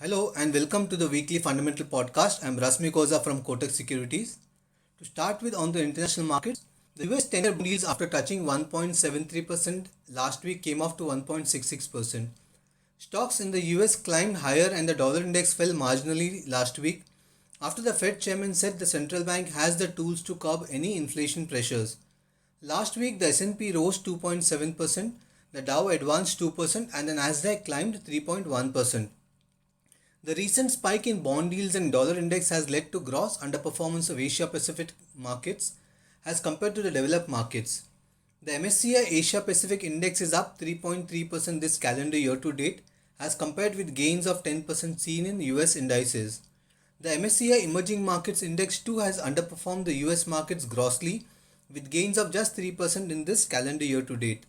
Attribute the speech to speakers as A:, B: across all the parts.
A: Hello and welcome to the weekly fundamental podcast. I'm Rasmi Koza from Kotak Securities. To start with, on the international markets, the US 10-year bond yields after touching 1.73% last week came off to 1.66%. Stocks in the US climbed higher and the dollar index fell marginally last week after the Fed chairman said the central bank has the tools to curb any inflation pressures. Last week, the S&P rose 2.7%, the Dow advanced 2%, and the Nasdaq climbed 3.1%. The recent spike in bond yields and dollar index has led to gross underperformance of Asia Pacific markets as compared to the developed markets. The MSCI Asia Pacific Index is up 3.3% this calendar year to date as compared with gains of 10% seen in US indices. The MSCI Emerging Markets Index too has underperformed the US markets grossly with gains of just 3% in this calendar year to date.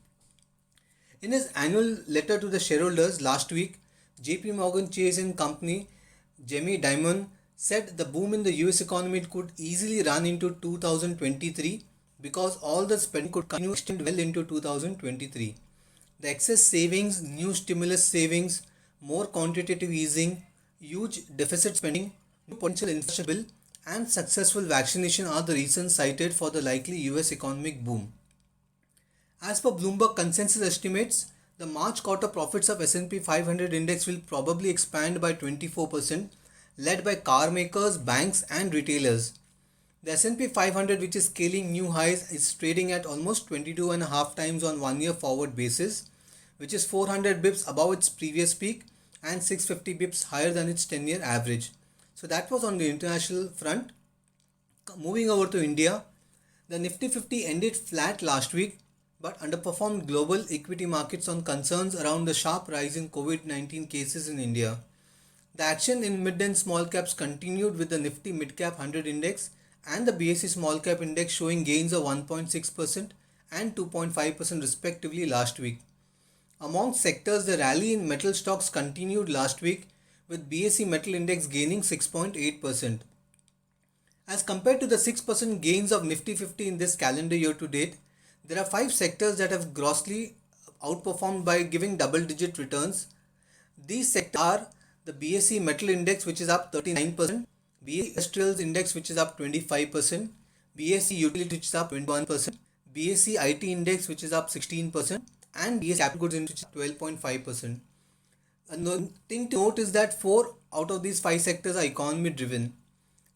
A: In his annual letter to the shareholders last week, JP Morgan Chase and Company, Jamie Dimon, said the boom in the US economy could easily run into 2023 because all the spending could continue extend well into 2023. The excess savings, new stimulus savings, more quantitative easing, huge deficit spending, new potential infrastructure bill, and successful vaccination are the reasons cited for the likely US economic boom. As per Bloomberg consensus estimates, the March quarter profits of S&P 500 index will probably expand by 24%, led by car makers, banks and retailers. The S&P 500, which is scaling new highs, is trading at almost 22.5 times on 1 year forward basis, which is 400 bips above its previous peak and 650 bips higher than its 10-year average. So that was on the international front. Moving over to India, the Nifty 50 ended flat last week but underperformed global equity markets on concerns around the sharp rise in COVID-19 cases in India. The action in mid and small caps continued with the Nifty Mid Cap 100 Index and the BSE Small Cap Index showing gains of 1.6% and 2.5% respectively last week. Among sectors, the rally in metal stocks continued last week with BSE Metal Index gaining 6.8%. As compared to the 6% gains of Nifty 50 in this calendar year to date, there are 5 sectors that have grossly outperformed by giving double-digit returns. These sectors are the BSE Metal Index, which is up 39%, BSE Industrials Index, which is up 25%, BSE Utility, which is up 21%, BSE IT Index, which is up 16%, and BSE Capital Goods Index, which is up 12.5%. Another thing to note is that 4 out of these 5 sectors are economy driven.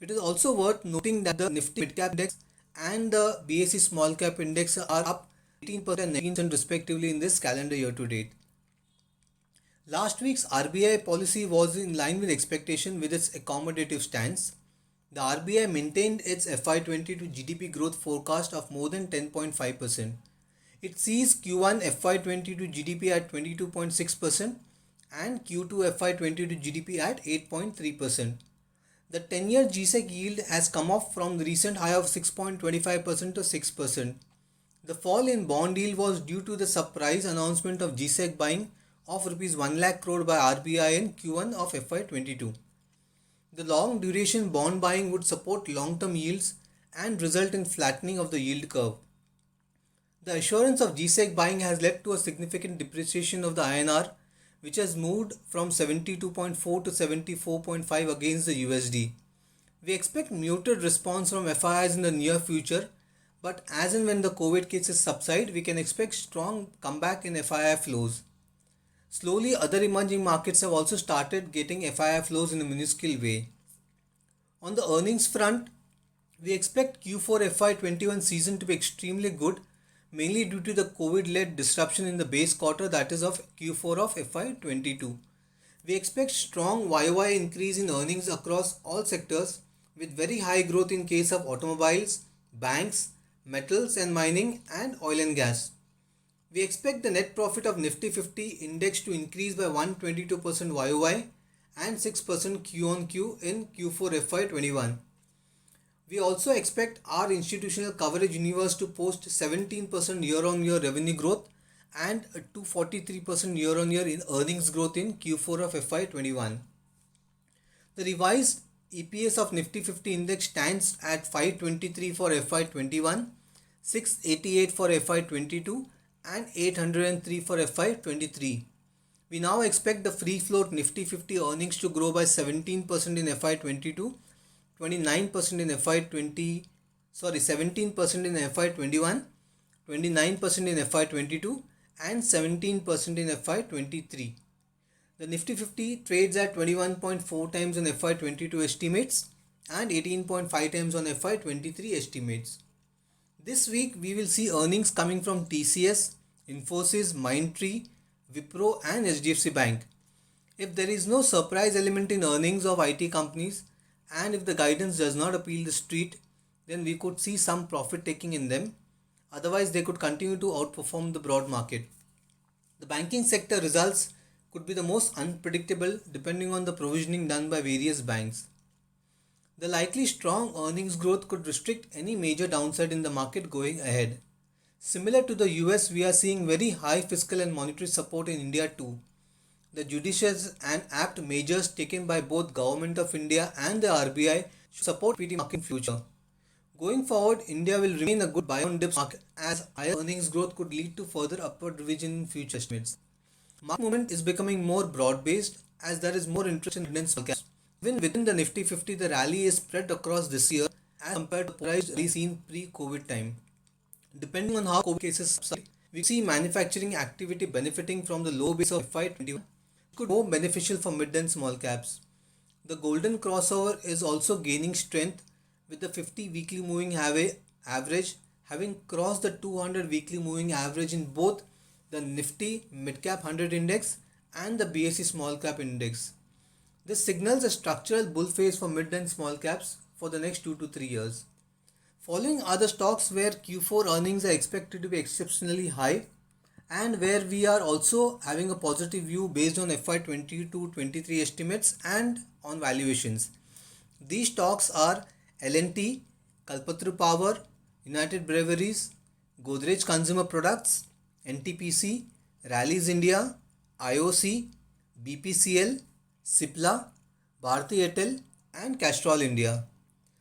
A: It is also worth noting that the Nifty Mid Cap Index and the BSE Small Cap Index are up 18% and 19% respectively in this calendar year to date. Last week's RBI policy was in line with expectation with its accommodative stance. The RBI maintained its FY22 GDP growth forecast of more than 10.5%. It sees Q1 FY22 GDP at 22.6% and Q2 FY22 GDP at 8.3%. The 10-year GSEC yield has come off from the recent high of 6.25% to 6%. The fall in bond yield was due to the surprise announcement of GSEC buying of Rs 1 lakh crore by RBI in Q1 of FY22. The long duration bond buying would support long-term yields and result in flattening of the yield curve. The assurance of GSEC buying has led to a significant depreciation of the INR, which has moved from 72.4 to 74.5 against the USD. We expect muted response from FIIs in the near future, but as and when the COVID cases subside, we can expect strong comeback in FII flows. Slowly, other emerging markets have also started getting FII flows in a minuscule way. On the earnings front, we expect Q4 FY21 season to be extremely good, mainly due to the COVID-led disruption in the base quarter, that is of Q4 of FY22. We expect strong YOY increase in earnings across all sectors with very high growth in case of automobiles, banks, metals and mining and oil and gas. We expect the net profit of Nifty 50 index to increase by 122% YOY and 6% Q on Q in Q4 FY21. We also expect our institutional coverage universe to post 17% year-on-year revenue growth and 243% year-on-year in earnings growth in Q4 of FY21. The revised EPS of Nifty 50 index stands at 523 for FY21, 688 for FY22 and 803 for FY23. We now expect the free float Nifty 50 earnings to grow by 17% in FY22, 29% in FY20, 17% in FY21, 29% in FY22 and 17% in FY23. The Nifty 50 trades at 21.4 times on FY22 estimates and 18.5 times on FY23 estimates. This week we will see earnings coming from TCS, Infosys, Mindtree, Wipro and HDFC Bank. If there is no surprise element in earnings of IT companies and if the guidance does not appeal the street, then we could see some profit taking in them. Otherwise, they could continue to outperform the broad market. The banking sector results could be the most unpredictable depending on the provisioning done by various banks. The likely strong earnings growth could restrict any major downside in the market going ahead. Similar to the US, we are seeing very high fiscal and monetary support in India too. The judicious and apt measures taken by both Government of India and the RBI should support equity market in future. Going forward, India will remain a good buy on dips market as higher earnings growth could lead to further upward revision in future estimates. Market movement is becoming more broad-based as there is more interest in mid and small caps. Even within the Nifty 50, the rally is spread across this year as compared to the polarized rally seen pre-COVID time. Depending on how COVID cases subside, we see manufacturing activity benefiting from the low base of FY21 could be more beneficial for mid and small caps. The golden crossover is also gaining strength with the 50 weekly moving average having crossed the 200 weekly moving average in both the Nifty Midcap 100 Index and the BSE Small Cap Index. This signals a structural bull phase for mid and small caps for the next 2 to 3 years. Following are the stocks where Q4 earnings are expected to be exceptionally high and where we are also having a positive view based on FY22-23 estimates and on valuations. These stocks are L&T, Kalpataru Power, United Breweries, Godrej Consumer Products, NTPC, Rallies India, IOC, BPCL, Cipla, Bharti Airtel and Castrol India.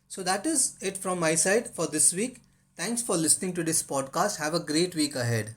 A: So that is it from my side for this week. Thanks for listening to this podcast. Have a great week ahead.